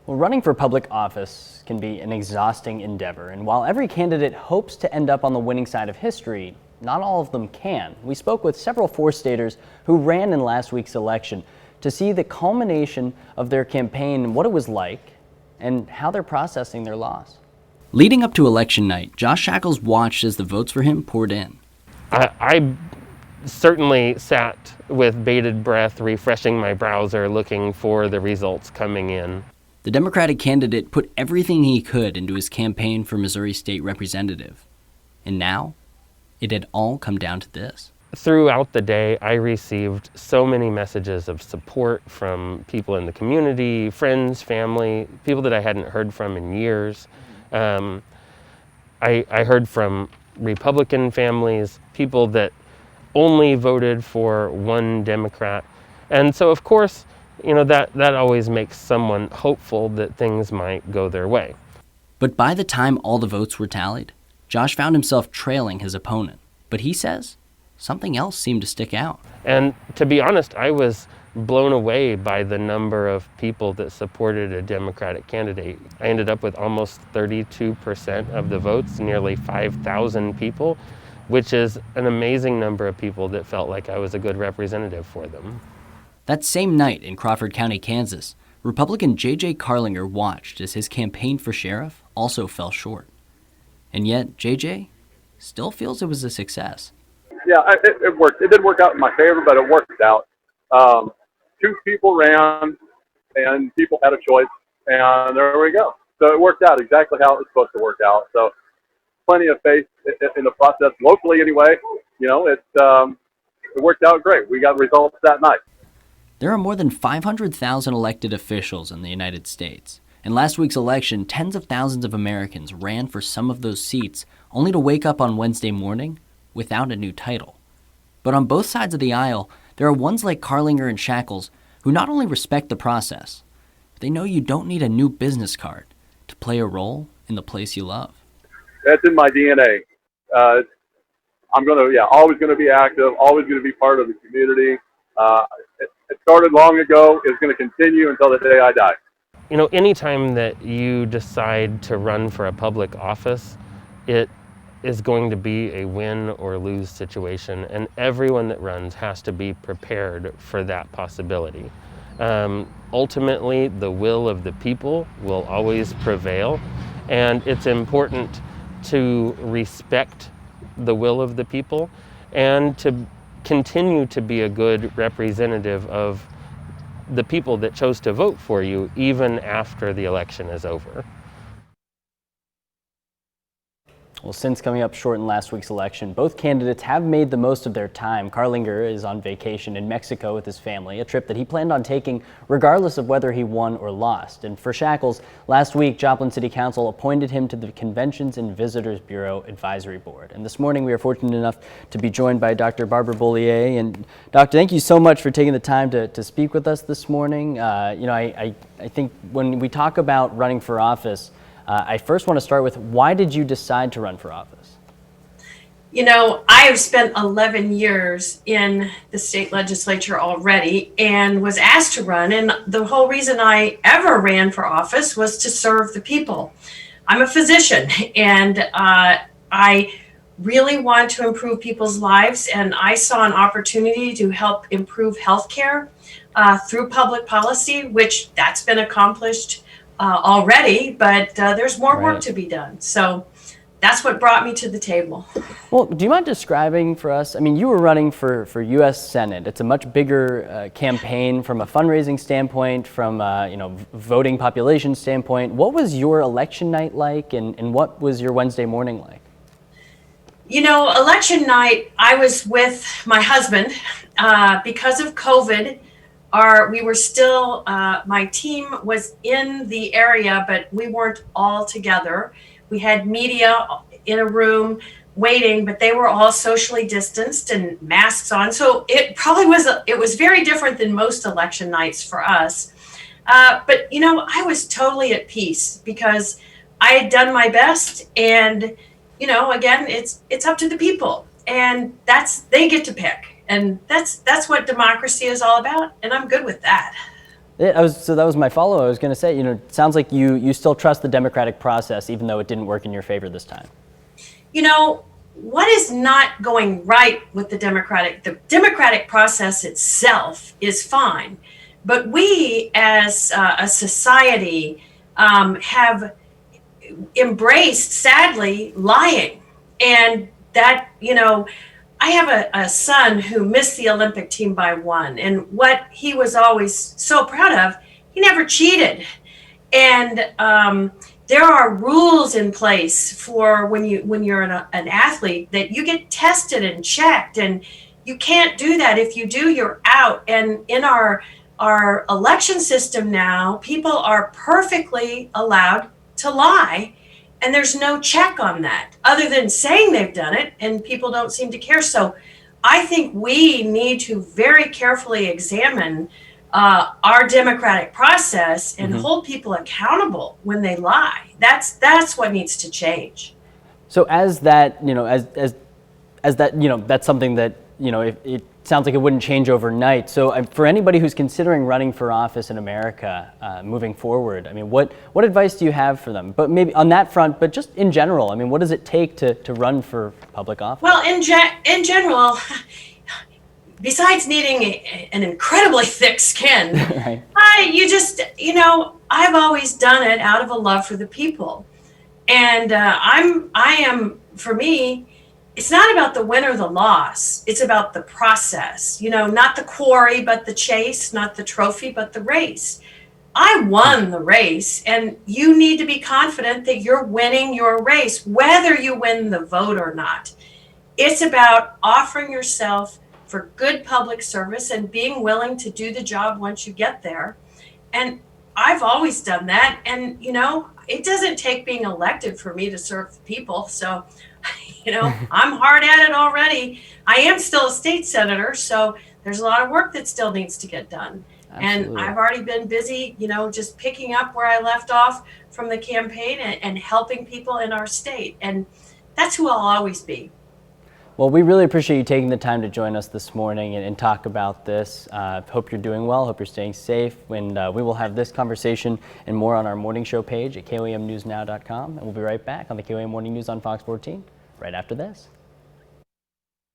Well, running for public office can be an exhausting endeavor, and while every candidate hopes to end up on the winning side of history, not all of them can. We spoke with several four-staters who ran in last week's election to see the culmination of their campaign, what it was like, and how they're processing their loss. Leading up to election night, Josh Shackles watched as the votes for him poured in. I certainly sat with bated breath, refreshing my browser, looking for the results coming in. The Democratic candidate put everything he could into his campaign for Missouri State Representative. And now, it had all come down to this. Throughout the day, I received so many messages of support from people in the community, friends, family, people that I hadn't heard from in years. I heard from Republican families, people that only voted for one Democrat. And so, of course, that always makes someone hopeful that things might go their way. But by the time all the votes were tallied, Josh found himself trailing his opponent. But he says something else seemed to stick out. And to be honest, I was blown away by the number of people that supported a Democratic candidate. I ended up with almost 32% of the votes, nearly 5,000 people, which is an amazing number of people that felt like I was a good representative for them. That same night in Crawford County, Kansas, Republican J.J. Carlinger watched as his campaign for sheriff also fell short. And yet, J.J. still feels it was a success. Yeah, it worked. It didn't work out in my favor, but it worked out. Two people ran, and people had a choice, and there we go. So it worked out exactly how it was supposed to work out. So plenty of faith in the process locally anyway. It worked out great. We got results that night. There are more than 500,000 elected officials in the United States. In last week's election, tens of thousands of Americans ran for some of those seats, only to wake up on Wednesday morning without a new title. But on both sides of the aisle, there are ones like Carlinger and Shackles who not only respect the process, but they know you don't need a new business card to play a role in the place you love. That's in my DNA. I'm always going to be active, always going to be part of the community. It started long ago. It's going to continue until the day I die. Anytime that you decide to run for a public office, it is going to be a win or lose situation, and everyone that runs has to be prepared for that possibility. Ultimately, the will of the people will always prevail, and it's important to respect the will of the people and to continue to be a good representative of the people that chose to vote for you even after the election is over. Well, since coming up short in last week's election, both candidates have made the most of their time. Carlinger is on vacation in Mexico with his family, a trip that he planned on taking regardless of whether he won or lost. And for Shackles, last week, Joplin City Council appointed him to the Conventions and Visitors Bureau Advisory Board. And this morning, we are fortunate enough to be joined by Dr. Barbara Bollier. And Doctor, thank you so much for taking the time to speak with us this morning. I think when we talk about running for office, I first want to start with, why did you decide to run for office? I have spent 11 years in the state legislature already and was asked to run. And the whole reason I ever ran for office was to serve the people. I'm a physician, and I really want to improve people's lives. And I saw an opportunity to help improve healthcare through public policy, which that's been accomplished already, but there's more work to be done. So that's what brought me to the table. Well, do you mind describing for us, you were running for U.S. Senate. It's a much bigger campaign from a fundraising standpoint, from voting population standpoint. What was your election night like, and what was your Wednesday morning like? Election night, I was with my husband. Because of COVID, we were still, my team was in the area, but we weren't all together. We had media in a room waiting, but they were all socially distanced and masks on. So it was very different than most election nights for us. But I was totally at peace because I had done my best, and again, it's up to the people, and they get to pick. And that's what democracy is all about, and I'm good with that. So that was my follow-up. I was going to say, it sounds like you still trust the democratic process, even though it didn't work in your favor this time. What is not going right with the democratic process itself is fine, but we as a society have embraced, sadly, lying. And that, I have a son who missed the Olympic team by one. And what he was always so proud of, he never cheated. And there are rules in place for when you're an athlete, that you get tested and checked, and you can't do that. If you do, you're out. And in our election system now, people are perfectly allowed to lie, and there's no check on that other than saying they've done it, and people don't seem to care. So I think we need to very carefully examine our democratic process and hold people accountable when they lie. That's what needs to change. So as that, as that, that's something that, it sounds like it wouldn't change overnight. So for anybody who's considering running for office in America moving forward, I mean, what advice do you have for them? But maybe on that front, but just in general, I mean, what does it take to run for public office? Well, in general, besides needing an incredibly thick skin, Right. I've always done it out of a love for the people. And for me, it's not about the win or the loss. It's about the process, not the quarry, but the chase, not the trophy, but the race. I won the race, and you need to be confident that you're winning your race, whether you win the vote or not. It's about offering yourself for good public service and being willing to do the job once you get there. And I've always done that. And, it doesn't take being elected for me to serve the people. So, I'm hard at it already. I am still a state senator, so there's a lot of work that still needs to get done. Absolutely. And I've already been busy, just picking up where I left off from the campaign and helping people in our state. And that's who I'll always be. Well, we really appreciate you taking the time to join us this morning and talk about this. Hope you're doing well. Hope you're staying safe. And we will have this conversation and more on our morning show page at KOAMnewsnow.com. And we'll be right back on the KOAM Morning News on Fox 14 right after this.